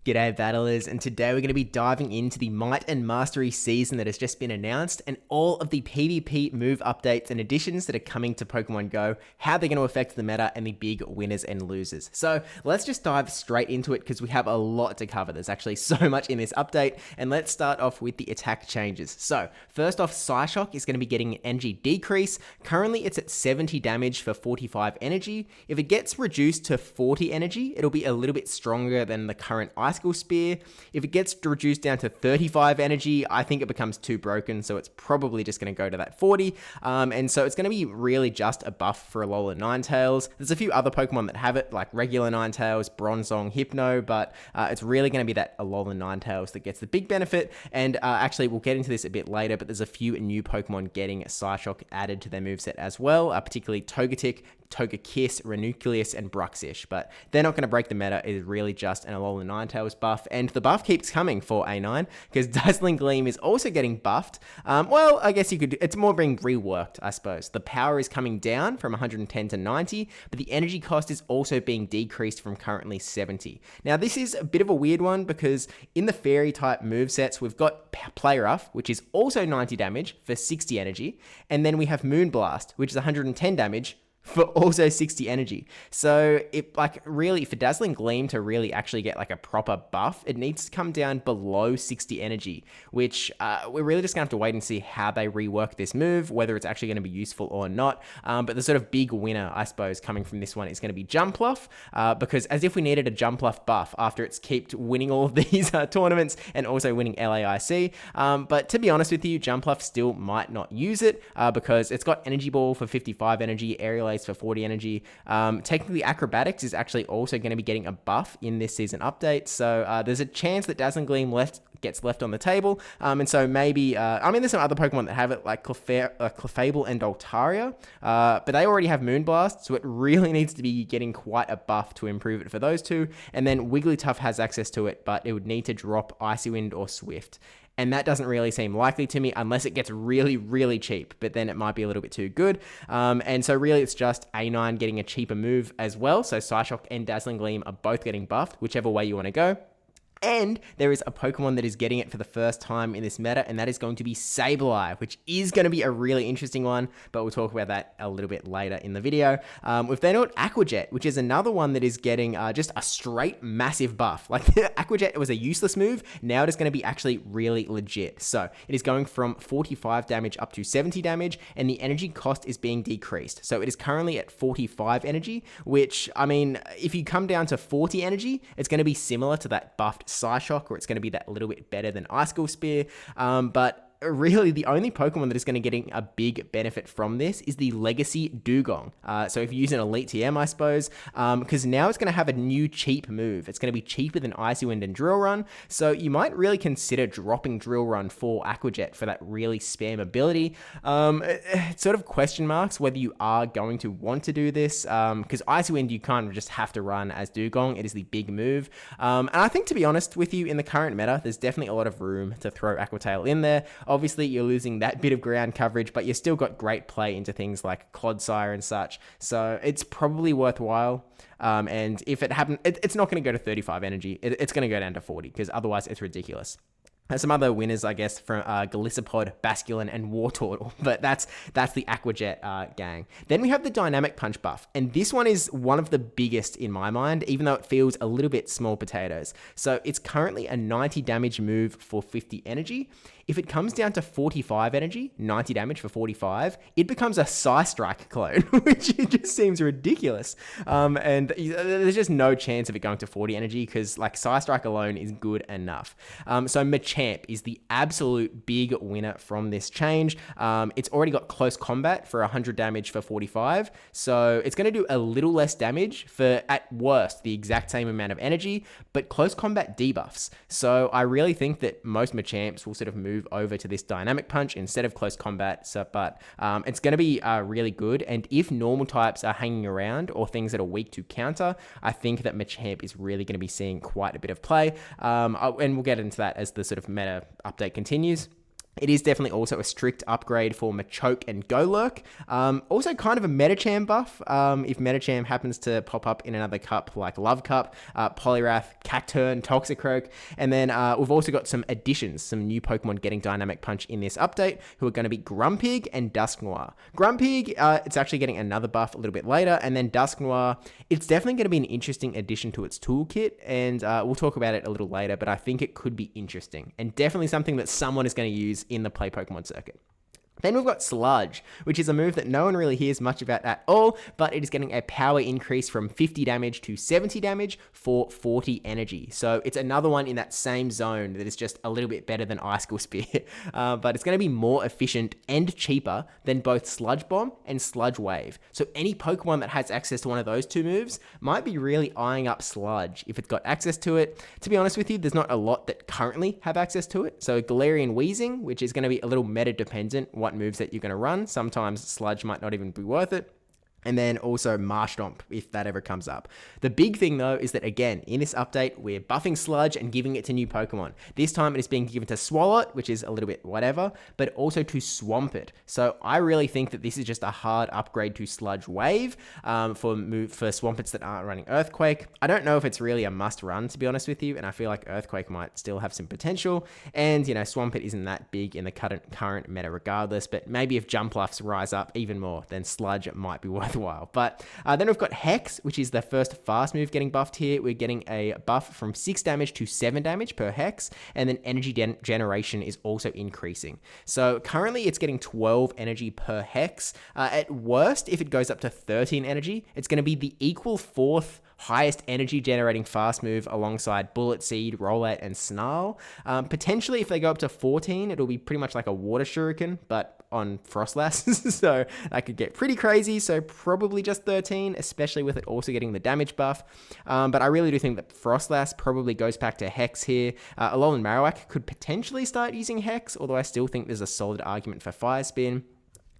G'day battlers, and today we're going to be diving into the Might and Mastery season that has just been announced and all of the PvP move updates and additions that are coming to Pokemon Go, how they're going to affect the meta and the big winners and losers. So let's just dive straight into it because we have a lot to cover. There's actually so much in this update, and let's start off with the attack changes. So first off, Psyshock is going to be getting an energy decrease. Currently it's at 70 damage for 45 energy. If it gets reduced to 40 energy, it'll be a little bit stronger than the current Ice Spear. If it gets reduced down to 35 energy, I think it becomes too broken, so it's probably just going to go to that 40. And so it's going to be really just a buff for Alola Ninetales. There's a few other Pokemon that have it, like regular Ninetales, Bronzong, Hypno, but it's really going to be that Alola Ninetales that gets the big benefit. And actually, we'll get into this a bit later, but there's a few new Pokemon getting Psyshock added to their moveset as well, particularly Togetic, Togekiss, Ranunculus, and Bruxish, but they're not going to break the meta. It is really just an Alola Ninetales buff, and the buff keeps coming for A9 because Dazzling Gleam is also getting buffed. Well, I guess you could, it's more being reworked, I suppose. The power is coming down from 110 to 90, but the energy cost is also being decreased from currently 70. Now, this is a bit of a weird one because in the Fairy type movesets, we've got Play Rough, which is also 90 damage for 60 energy, and then we have Moonblast, which is 110 damage for also 60 energy. So it really for Dazzling Gleam to really actually get like a proper buff, it needs to come down below 60 energy, which we're really just gonna have to wait and see how they rework this move, whether it's actually gonna be useful or not. But the sort of big winner, I suppose, coming from this one is gonna be Jumpluff, because as if we needed a Jumpluff buff after it's kept winning all of these tournaments and also winning LAIC. But to be honest with you, Jumpluff still might not use it because it's got Energy Ball for 55 energy, Aerial Ace for 40 energy. Technically, Acrobatics is actually also going to be getting a buff in this season update, so there's a chance that Dazzling Gleam gets left on the table, and so maybe, there's some other Pokemon that have it, like Clefable and Altaria, but they already have Moonblast, so it really needs to be getting quite a buff to improve it for those two, and then Wigglytuff has access to it, but it would need to drop Icy Wind or Swift. And that doesn't really seem likely to me unless it gets really, really cheap, but then it might be a little bit too good. And so really it's just A9 getting a cheaper move as well. So Psyshock and Dazzling Gleam are both getting buffed, whichever way you want to go. And there is a Pokemon that is getting it for the first time in this meta, and that is going to be Sableye, which is going to be a really interesting one, but we'll talk about that a little bit later in the video. We've then got Aquajet, which is another one that is getting just a straight massive buff. Like Aquajet was a useless move, now it is going to be actually really legit. So it is going from 45 damage up to 70 damage, and the energy cost is being decreased. So it is currently at 45 energy, which, if you come down to 40 energy, it's going to be similar to that buffed Psyshock, or it's going to be that little bit better than Ice Spear, but really the only Pokemon that is going to getting a big benefit from this is the Legacy Dugong. So if you use an Elite TM, I suppose, because now it's going to have a new cheap move. It's going to be cheaper than Icy Wind and Drill Run, so you might really consider dropping Drill Run for Aquajet for that really spam ability. It's sort of question marks whether you are going to want to do this, because Icy Wind you kind of just have to run as Dugong. It is the big move. And I think, to be honest with you, in the current meta, there's definitely a lot of room to throw Aquatail in there. Obviously, you're losing that bit of ground coverage, but you've still got great play into things like Clodsire and such. So it's probably worthwhile. And if it happens, it's not going to go to 35 energy. It's going to go down to 40 because otherwise it's ridiculous. Some other winners, I guess, from Golisopod, Basculin, and Wartortle, but that's the Aquajet gang. Then we have the Dynamic Punch buff, and this one is one of the biggest in my mind, even though it feels a little bit small potatoes. So it's currently a 90 damage move for 50 energy. If it comes down to 45 energy, 90 damage for 45, it becomes a Psystrike clone, which just seems ridiculous. And there's just no chance of it going to 40 energy because like Psystrike alone is good enough. So Machamp is the absolute big winner from this change. It's already got Close Combat for 100 damage for 45. So it's going to do a little less damage for, at worst, the exact same amount of energy, but Close Combat debuffs. So I really think that most Machamps will sort of move over to this Dynamic Punch instead of Close Combat, but it's going to be really good, and if normal types are hanging around or things that are weak to counter, I think that Machamp is really going to be seeing quite a bit of play, and we'll get into that as the sort of meta update continues. It is definitely also a strict upgrade for Machoke and Golurk. Also kind of a Medicham buff. If Medicham happens to pop up in another cup like Love Cup, Poliwrath, Cacturne, Toxicroak. And then we've also got some additions, some new Pokemon getting Dynamic Punch in this update, who are going to be Grumpig and Dusknoir. Grumpig, it's actually getting another buff a little bit later. And then Dusknoir, it's definitely going to be an interesting addition to its toolkit. And we'll talk about it a little later, but I think it could be interesting. And definitely something that someone is going to use in the Play Pokemon circuit. Then we've got Sludge, which is a move that no one really hears much about at all, but it is getting a power increase from 50 damage to 70 damage for 40 energy. So it's another one in that same zone that is just a little bit better than Icicle Spear, but it's going to be more efficient and cheaper than both Sludge Bomb and Sludge Wave. So any Pokemon that has access to one of those two moves might be really eyeing up Sludge if it's got access to it. To be honest with you, there's not a lot that currently have access to it. So Galarian Weezing, which is going to be a little meta dependent, what moves that you're going to run. Sometimes Sludge might not even be worth it. And then also Marshtomp, if that ever comes up. The big thing, though, is that, again, in this update, we're buffing Sludge and giving it to new Pokemon. This time, it is being given to Swalot, which is a little bit whatever, but also to Swampert. So I really think that this is just a hard upgrade to Sludge Wave for Swamperts that aren't running Earthquake. I don't know if it's really a must-run, to be honest with you, and I feel like Earthquake might still have some potential. And, you know, Swampert isn't that big in the current meta regardless, but maybe if Jumpluffs rise up even more, then Sludge might be worthwhile. But then we've got Hex, which is the first fast move getting buffed here. We're getting a buff from 6 damage to 7 damage per Hex, and then energy generation is also increasing. So currently it's getting 12 energy per Hex. At worst, if it goes up to 13 energy, it's going to be the equal 4th highest energy generating fast move alongside Bullet Seed, Rollout, and Snarl. Potentially, if they go up to 14, it'll be pretty much like a Water Shuriken, but on Frostlass, so that could get pretty crazy. So probably just 13, especially with it also getting the damage buff. But I really do think that Frostlass probably goes back to Hex here. Alolan Marowak could potentially start using Hex, although I still think there's a solid argument for Fire Spin.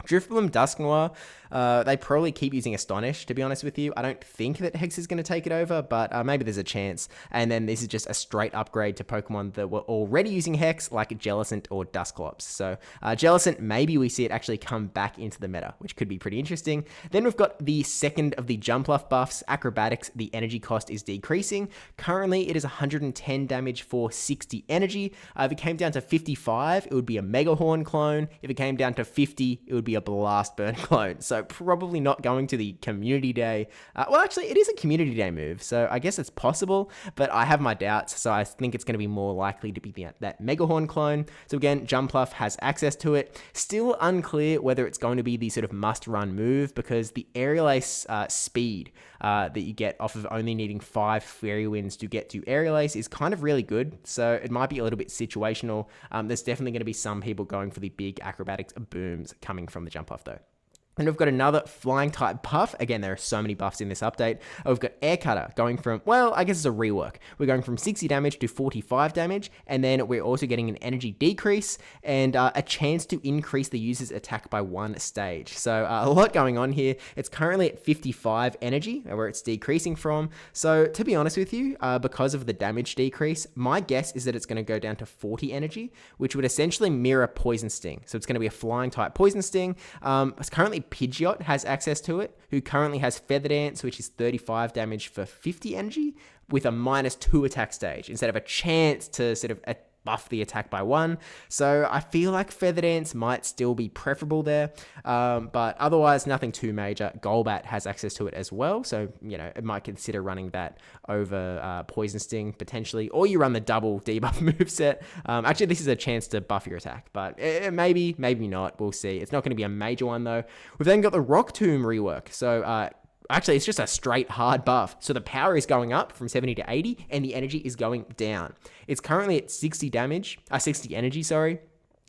Drifblim, Dusknoir, they probably keep using Astonish, to be honest with you. I don't think that Hex is going to take it over, but maybe there's a chance. And then this is just a straight upgrade to Pokemon that were already using Hex, like Jellicent or Dusclops. So Jellicent, maybe we see it actually come back into the meta, which could be pretty interesting. Then we've got the second of the Jumpluff buffs, Acrobatics. The energy cost is decreasing. Currently, it is 110 damage for 60 energy. If it came down to 55, it would be a Megahorn clone. If it came down to 50, it would be a Blast Burn clone. So probably not going to the Community Day. Well, actually, it is a Community Day move, so I guess it's possible, but I have my doubts, so I think it's going to be more likely to be that Megahorn clone. So again, Jumpluff has access to it. Still unclear whether it's going to be the sort of must-run move, because the Aerial Ace speed that you get off of only needing 5 Fairy Winds to get to Aerial Ace is kind of really good, so it might be a little bit situational. There's definitely going to be some people going for the big Acrobatics booms coming from the Jumpluff, though. And we've got another flying type buff. Again, there are so many buffs in this update. We've got Air Cutter going from, well, I guess it's a rework. We're going from 60 damage to 45 damage, and then we're also getting an energy decrease and a chance to increase the user's attack by 1 stage. So a lot going on here. It's currently at 55 energy, where it's decreasing from. So to be honest with you, because of the damage decrease, my guess is that it's going to go down to 40 energy, which would essentially mirror Poison Sting. So it's going to be a flying type Poison Sting. It's currently Pidgeot has access to it, who currently has Feather Dance, which is 35 damage for 50 energy, with a -2 attack stage, instead of a chance to sort of buff the attack by 1. So I feel like Feather Dance might still be preferable there, but otherwise nothing too major. Golbat has access to it as well, so you know it might consider running that over Poison Sting potentially, or you run the double debuff moveset. Actually, this is a chance to buff your attack, but maybe not. We'll see. It's not going to be a major one though. We've then got the Rock Tomb rework. So actually, it's just a straight hard buff. So the power is going up from 70 to 80, and the energy is going down. It's currently at 60 energy, sorry.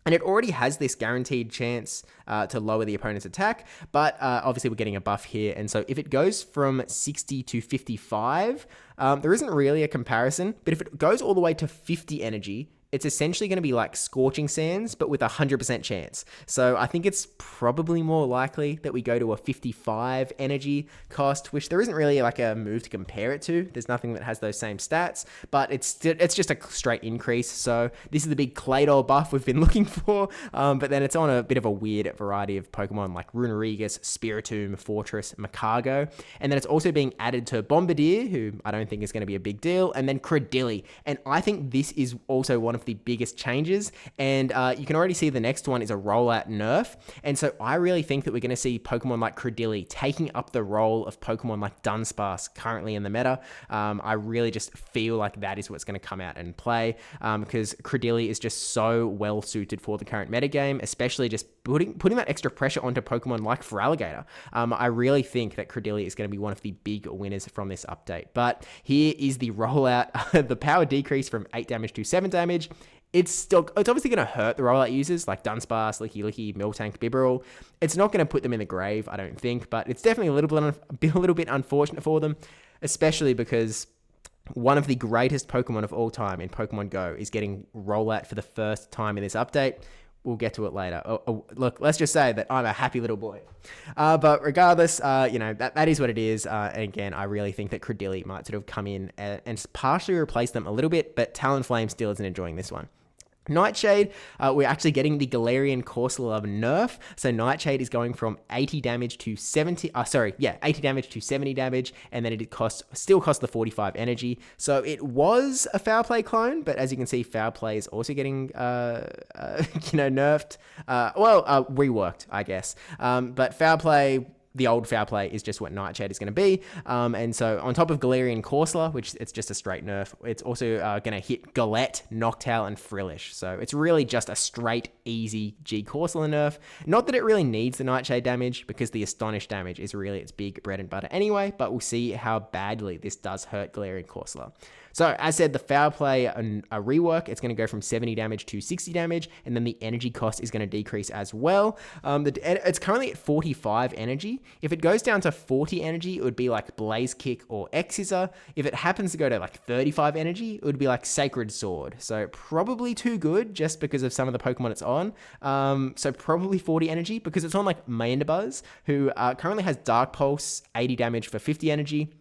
And it already has this guaranteed chance to lower the opponent's attack, but obviously we're getting a buff here. And so if it goes from 60 to 55, there isn't really a comparison, but if it goes all the way to 50 energy, it's essentially going to be like Scorching Sands, but with a 100% chance. So I think it's probably more likely that we go to a 55 energy cost, which there isn't really like a move to compare it to. There's nothing that has those same stats, but it's just a straight increase. So this is the big Claydol buff we've been looking for, but then it's on a bit of a weird variety of Pokemon like Runerigus, Spiritomb, Fortress, Macargo, and then it's also being added to Bombardier, who I don't think is going to be a big deal, and then Cradilly. And I think this is also one of the biggest changes, and you can already see the next one is a rollout nerf, and so I really think that we're going to see Pokemon like Cradilly taking up the role of Pokemon like Dunsparce currently in the meta. I really just feel like that is what's going to come out and play, because Cradilly is just so well suited for the current metagame, especially just putting that extra pressure onto Pokemon like Feraligatr. I really think that Cradilly is going to be one of the big winners from this update. But here is the rollout. The power decrease from 8 damage to 7 damage. It's obviously going to hurt the rollout users like Dunsparce, Licky, Miltank, Bibarel. It's not going to put them in the grave, I don't think, but it's definitely a little bit unfortunate for them, especially because one of the greatest Pokemon of all time in Pokemon Go is getting rollout for the first time in this update. We'll get to it later. Look, let's just say that I'm a happy little boy. But regardless, that is what it is. And again, I really think that Cradilly might sort of come in and partially replace them a little bit, but Talonflame still isn't enjoying this one. Nightshade, we're actually getting the Galarian Corsola nerf. So Nightshade is going from 80 damage to 70 damage to 70 damage, and then it still costs the 45 energy. So it was a Foul Play clone, but as you can see, Foul Play is also getting nerfed. Reworked, I guess. But Foul Play, the old Foul Play, is just what Nightshade is going to be. And so on top of Galarian Corsola, which it's just a straight nerf, it's also going to hit Galette, Noctowl, and Frillish. So it's really just a straight, easy G Corsola nerf. Not that it really needs the Nightshade damage, because the Astonish damage is really its big bread and butter anyway, but we'll see how badly this does hurt Galarian Corsola. So, as said, the Foul Play a rework, it's going to go from 70 damage to 60 damage, and then the energy cost is going to decrease as well. It's currently at 45 energy. If it goes down to 40 energy, it would be like Blaze Kick or X-Scissor. If it happens to go to like 35 energy, it would be like Sacred Sword. So, probably too good just because of some of the Pokemon it's on. So, probably 40 energy because it's on like Mandibuzz, who currently has Dark Pulse, 80 damage for 50 energy,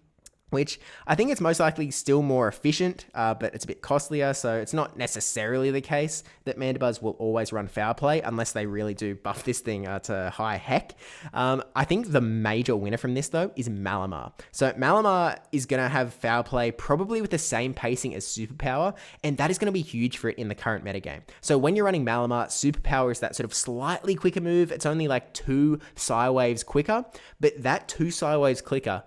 which I think it's most likely still more efficient, but it's a bit costlier, so it's not necessarily the case that Mandibuzz will always run Foul Play unless they really do buff this thing to high heck. I think the major winner from this, though, is Malamar. So Malamar is going to have Foul Play probably with the same pacing as Superpower, and that is going to be huge for it in the current metagame. So when you're running Malamar, Superpower is that sort of slightly quicker move. It's only like 2 Psy Waves quicker, but that 2 Psy Waves quicker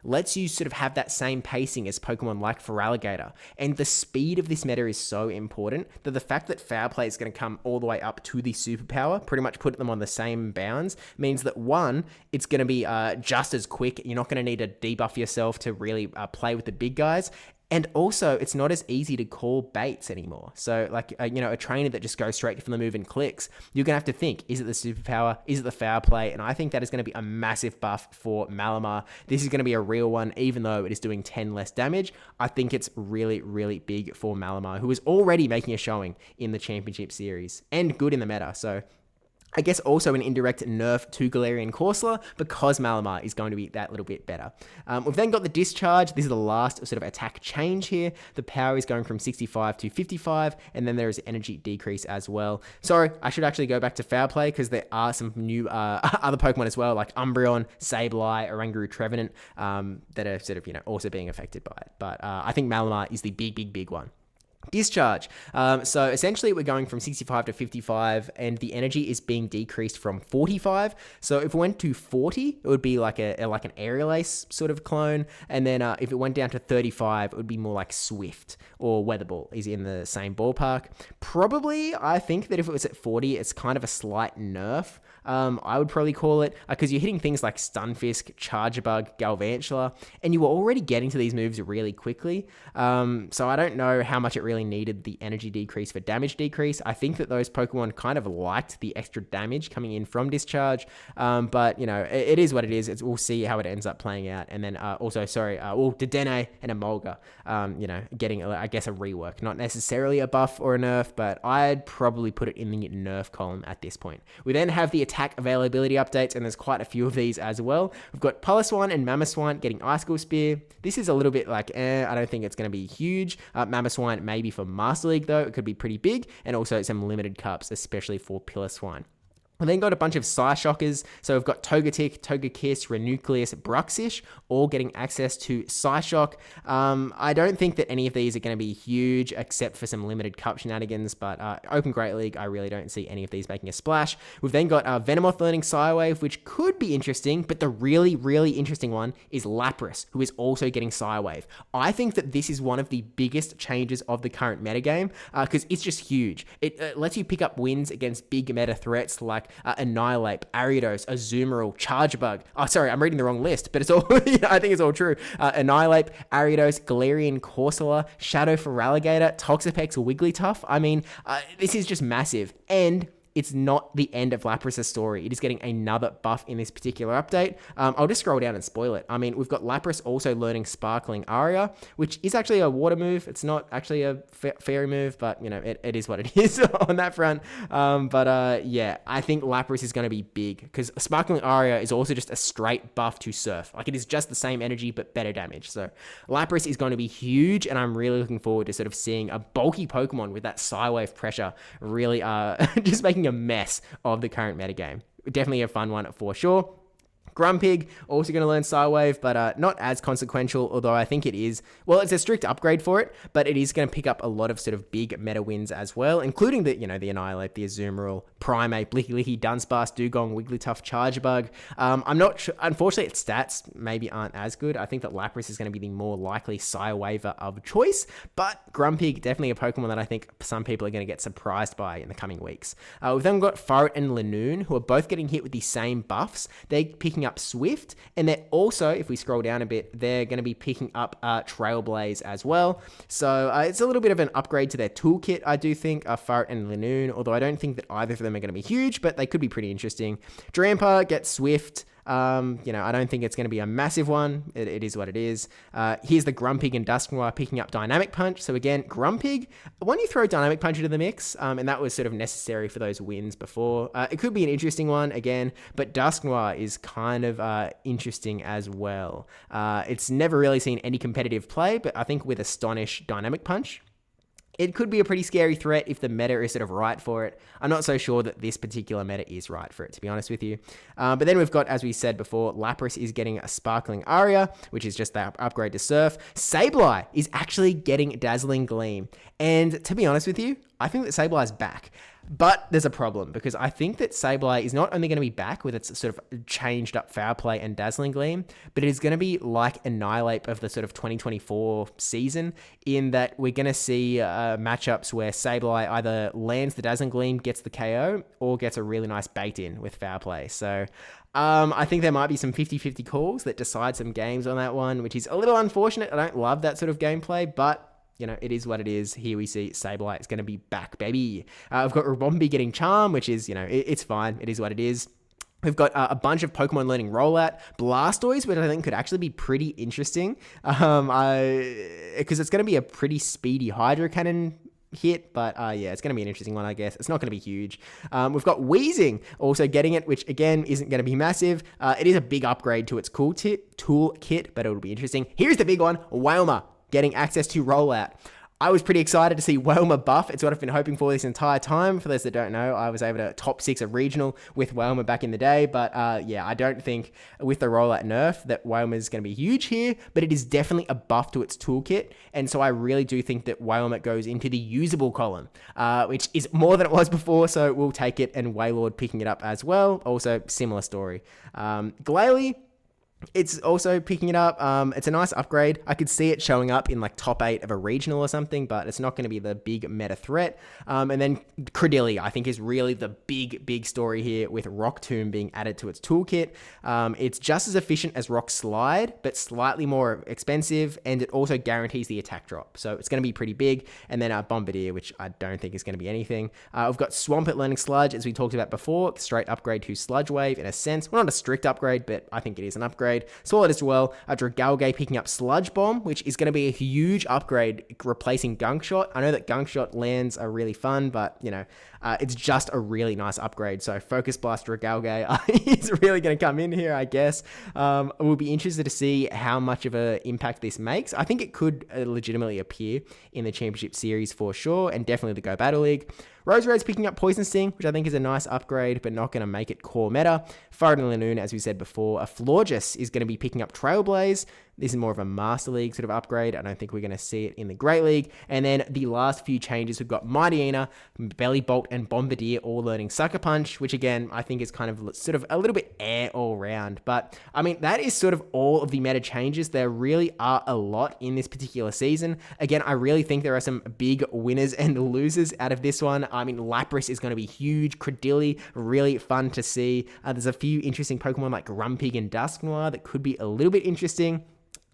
lets you sort of have that same pacing as Pokemon like Feraligatr. And the speed of this meta is so important that the fact that Foul Play is going to come all the way up to the Superpower, pretty much put them on the same bounds, means that one, it's going to be just as quick. You're not going to need to debuff yourself to really play with the big guys. And also, it's not as easy to call baits anymore. So, like, a trainer that just goes straight from the move and clicks, you're going to have to think, is it the Superpower? Is it the Foul Play? And I think that is going to be a massive buff for Malamar. This is going to be a real one, even though it is doing 10 less damage. I think it's really, really big for Malamar, who is already making a showing in the Championship Series and good in the meta. So, I guess also an indirect nerf to Galarian Corsola because Malamar is going to be that little bit better. We've then got the Discharge. This is the last sort of attack change here. The power is going from 65 to 55, and then there is energy decrease as well. Sorry, I should actually go back to Foul Play because there are some new other Pokemon as well, like Umbreon, Sableye, Oranguru, Trevenant, that are sort of, also being affected by it. But I think Malamar is the big one. Discharge. So essentially we're going from 65 to 55 and the energy is being decreased from 45. So if it went to 40, it would be like an Aerial Ace sort of clone. And then if it went down to 35, it would be more like Swift or Weather Ball is in the same ballpark. Probably, I think that if it was at 40, it's kind of a slight nerf. I would probably call it, because you're hitting things like Stunfisk, Charjabug, Galvantula, and you were already getting to these moves really quickly. So I don't know how much it really necessarily needed the energy decrease for damage decrease. I think that those Pokemon kind of liked the extra damage coming in from Discharge, but it is what it is. We'll see how it ends up playing out. And then Dedenne and Emolga, getting, I guess, a rework. Not necessarily a buff or a nerf, but I'd probably put it in the nerf column at this point. We then have the attack availability updates, and there's quite a few of these as well. We've got Piloswine and Mamoswine getting Icicle Spear. This is a little bit like, I don't think it's going to be huge. Mamoswine maybe for Master League, though. It could be pretty big, and also some limited cups, especially for Piloswine. We've then got a bunch of Psyshockers. So we've got Togetic, Togekiss, Renucleus, Bruxish, all getting access to Psyshock. I don't think that any of these are going to be huge, except for some limited cup shenanigans, but Open Great League, I really don't see any of these making a splash. We've then got Venomoth learning Psywave, which could be interesting, but the really, really interesting one is Lapras, who is also getting Psywave. I think that this is one of the biggest changes of the current metagame, because it's just huge. It lets you pick up wins against big meta threats like Annihilate, Ariados, Azumarill, Chargebug. Oh, sorry, I'm reading the wrong list, but it's all, I think it's all true. Annihilate, Ariados, Galarian, Corsola, Shadow Feraligatr, Toxapex, Wigglytuff. I mean, this is just massive. And it's not the end of Lapras' story. It is getting another buff in this particular update. I'll just scroll down and spoil it. I mean, we've got Lapras also learning Sparkling Aria, which is actually a water move. It's not actually a fairy move, but, it is what it is on that front. Yeah, I think Lapras is going to be big, because Sparkling Aria is also just a straight buff to Surf. Like, it is just the same energy, but better damage. So Lapras is going to be huge, and I'm really looking forward to sort of seeing a bulky Pokemon with that Psywave pressure really just making a mess of the current metagame. Definitely a fun one for sure. Grumpig, also going to learn Psywave, but not as consequential, although I think it is. Well, it's a strict upgrade for it, but it is going to pick up a lot of sort of big meta wins as well, including the Annihilate, the Azumarill, Primeape, Blicky, Dunsparce, Dugong, Wigglytuff, Chargebug. I'm not sure. Unfortunately, its stats maybe aren't as good. I think that Lapras is going to be the more likely Psywaver of choice, but Grumpig, definitely a Pokemon that I think some people are going to get surprised by in the coming weeks. We've then got Furret and Lanoon, who are both getting hit with the same buffs. They're picking up Swift, and they're also, if we scroll down a bit, they're going to be picking up Trailblaze as well. So it's a little bit of an upgrade to their toolkit, I do think, Furret and Lanoon, although I don't think that either of them are going to be huge, but they could be pretty interesting. Drampa gets Swift. I don't think it's going to be a massive one. It is what it is. Here's the Grumpig and Dusknoir picking up Dynamic Punch. So again, Grumpig, when you throw Dynamic Punch into the mix, and that was sort of necessary for those wins before, it could be an interesting one again, but Dusknoir is kind of interesting as well. It's never really seen any competitive play, but I think with Astonish Dynamic Punch, it could be a pretty scary threat if the meta is sort of right for it. I'm not so sure that this particular meta is right for it, to be honest with you. But then we've got, as we said before, Lapras is getting a Sparkling Aria, which is just the upgrade to Surf. Sableye is actually getting Dazzling Gleam. And to be honest with you, I think that Sableye is back. But there's a problem, because I think that Sableye is not only going to be back with its sort of changed up Foul Play and Dazzling Gleam, but it is going to be like Annihilate of the sort of 2024 season, in that we're going to see matchups where Sableye either lands the Dazzling Gleam, gets the KO, or gets a really nice bait in with Foul Play. So I think there might be some 50-50 calls that decide some games on that one, which is a little unfortunate. I don't love that sort of gameplay, but it is what it is. Here we see Sableye is going to be back, baby. I've got Ribombee getting Charm, which is, it's fine. It is what it is. We've got a bunch of Pokemon learning Rollout. Blastoise, which I think could actually be pretty interesting. Because it's going to be a pretty speedy Hydro Cannon hit, but it's going to be an interesting one, I guess. It's not going to be huge. We've got Weezing also getting it, which again isn't going to be massive. It is a big upgrade to its toolkit, but it'll be interesting. Here's the big one, Wailmer getting access to Rollout. I was pretty excited to see Wailmer buff. It's what I've been hoping for this entire time. For those that don't know, I was able to top 6 a regional with Wailmer back in the day. But I don't think with the Rollout nerf that Wailmer is going to be huge here, but it is definitely a buff to its toolkit. And so I really do think that Wailmer goes into the usable column, which is more than it was before. So we'll take it, and Wailord picking it up as well. Also, similar story. Glalie, It's also picking it up. It's a nice upgrade. I could see it showing up in like top 8 of a regional or something, but it's not going to be the big meta threat. And then Credilli, I think, is really the big story here with Rock Tomb being added to its toolkit. It's just as efficient as Rock Slide, but slightly more expensive, and it also guarantees the attack drop. So it's going to be pretty big. And then Bombardier, which I don't think is going to be anything. We've got Swampert learning Sludge, as we talked about before. Straight upgrade to Sludge Wave in a sense. Well, not a strict upgrade, but I think it is an upgrade. Swallowed as well. Dragalge picking up Sludge Bomb, which is going to be a huge upgrade, replacing Gunk Shot. I know that Gunk Shot lands are really fun, but it's just a really nice upgrade. So Focus Blast Dragalge is really going to come in here, I guess. We'll be interested to see how much of an impact this makes. I think it could legitimately appear in the Championship Series for sure, and definitely the Go Battle League. Roserode's picking up Poison Sting, which I think is a nice upgrade, but not going to make it core meta. Farad'n Lanoon, as we said before. A Florges is going to be picking up Trailblaze. This is more of a Master League sort of upgrade. I don't think we're going to see it in the Great League. And then the last few changes, we've got Mighty Aina, Belly Bolt, and Bombardier all learning Sucker Punch, which again, I think is kind of sort of a little bit air all round. But I mean, that is sort of all of the meta changes. There really are a lot in this particular season. Again, I really think there are some big winners and losers out of this one. I mean, Lapras is going to be huge. Credilli, really fun to see. There's a few interesting Pokemon like Grumpig and Dusknoir that could be a little bit interesting.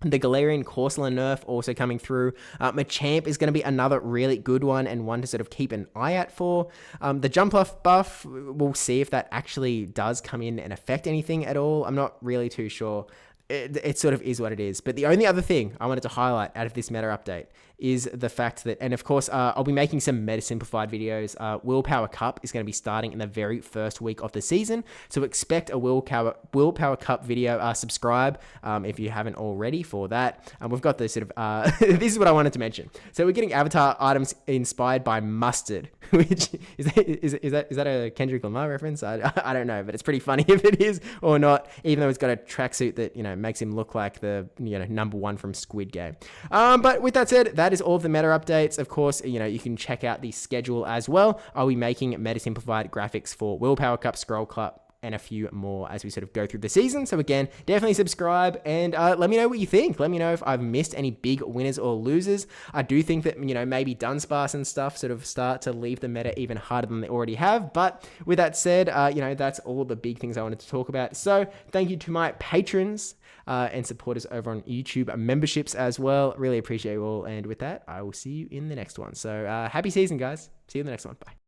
The Galarian Corsola nerf also coming through. Machamp is going to be another really good one and one to sort of keep an eye out for. The Jump Off buff, we'll see if that actually does come in and affect anything at all. I'm not really too sure. It sort of is what it is. But the only other thing I wanted to highlight out of this meta update is the fact that, and of course, I'll be making some meta simplified videos. Willpower Cup is going to be starting in the very first week of the season. So expect a Willpower Cup video. Subscribe if you haven't already for that. We've got this sort of, this is what I wanted to mention. So we're getting avatar items inspired by mustard, which is that a Kendrick Lamar reference? I don't know, but it's pretty funny if it is or not, even though it's got a tracksuit that, makes him look like the, number 1 from Squid Game. But with that said, that is all of the meta updates. Of course, you can check out the schedule as well. I'll be making meta simplified graphics for Willpower Cup, Scroll Cup, and a few more as we sort of go through the season. So again, definitely subscribe and let me know what you think. Let me know if I've missed any big winners or losers. I do think that, maybe Dunsparce and stuff sort of start to leave the meta even harder than they already have. But with that said, that's all the big things I wanted to talk about. So thank you to my patrons and supporters over on YouTube, memberships as well. Really appreciate you all. And with that, I will see you in the next one. So happy season, guys. See you in the next one. Bye.